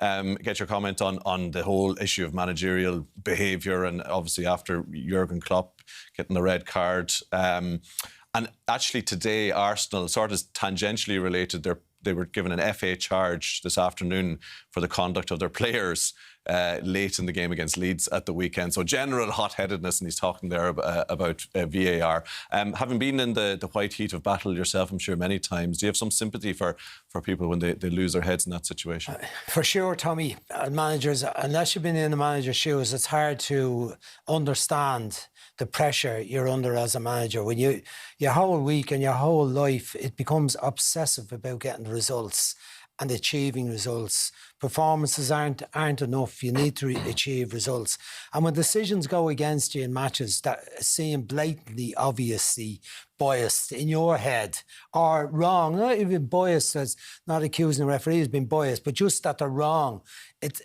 get your comment on the whole issue of managerial behaviour, and obviously after Jurgen Klopp getting the red card. And actually today, Arsenal, sort of tangentially related, they were given an FA charge this afternoon for the conduct of their players late in the game against Leeds at the weekend. So general hot-headedness, and he's talking there about VAR. Having been in the white heat of battle yourself, I'm sure, many times, do you have some sympathy for people when they lose their heads in that situation? For sure, Tommy. Managers, unless you've been in the manager's shoes, it's hard to understand the pressure you're under as a manager. When your whole week and your whole life, it becomes obsessive about getting results and achieving results. Performances aren't enough. You need to achieve results. And when decisions go against you in matches that seem blatantly, obviously biased in your head or wrong, not even biased as not accusing the referee as being biased, but just that they're wrong, it's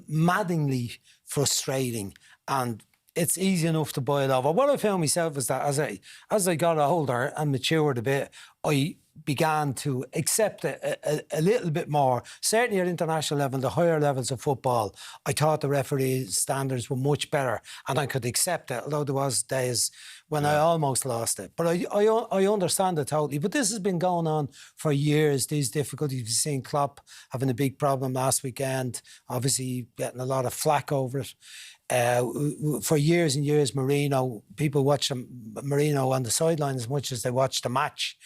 maddeningly frustrating, and it's easy enough to boil over. What I found myself is that as I got older and matured a bit, I began to accept a little bit more. Certainly at international level, the higher levels of football, I thought the referee standards were much better, and I could accept it, although there was days when I almost lost it. But I understand it totally. But this has been going on for years, these difficulties. We've seen Klopp having a big problem last weekend, obviously getting a lot of flack over it. For years and years, people watch Mourinho on the sideline as much as they watch the match.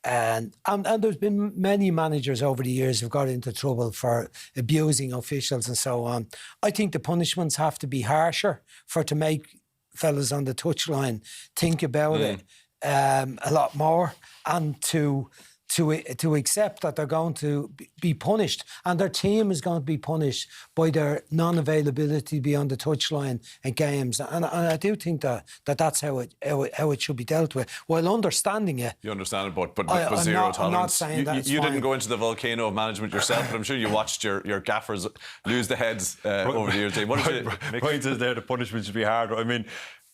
And there's been many managers over the years who've got into trouble for abusing officials and so on. I think the punishments have to be harsher to make fellas on the touchline think about it a lot more, and to accept that they're going to be punished, and their team is going to be punished by their non-availability to be on the touchline in games. And I do think that's how it should be dealt with, while understanding it. You understand it, but with zero tolerance. I'm not saying that you didn't go into the volcano of management yourself, but I'm sure you watched your gaffers lose the heads over the years. What did you... Point is there, the punishment should be hard. I mean,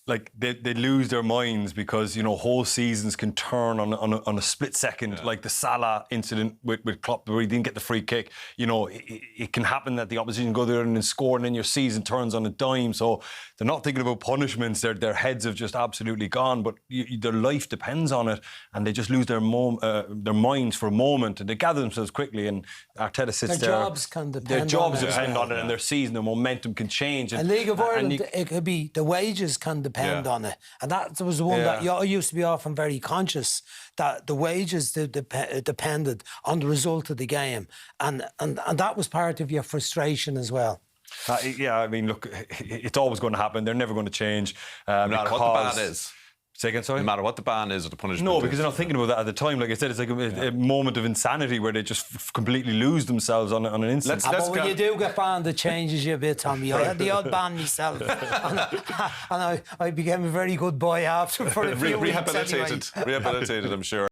like they lose their minds because, you know, whole seasons can turn on a split second. Like the Salah incident with Klopp, where he didn't get the free kick. You know, it can happen that the opposition go there and score, and then your season turns on a dime. So they're not thinking about punishments. Their heads have just absolutely gone. But their life depends on it, and they just lose their minds for a moment, and they gather themselves quickly. And Arteta sits there. Their jobs can depend. Their jobs on depend on it, and their season, their momentum can change. And League of Ireland, it could be the wages can depend on it, and that was the one that I used to be often very conscious that the wages depended on the result of the game, and that was part of your frustration as well. Yeah, I mean, look, it's always going to happen. They're never going to change. No matter what the ban is. Say again, sorry? No matter what the ban is or the punishment. No, because they're not thinking about that at the time. Like I said, it's like a moment of insanity where they just completely lose themselves on an instant. But when you do get banned, it changes you a bit, Tommy. I had the odd ban myself, and I became a very good boy after for a few weeks anyway. Rehabilitated, I'm sure.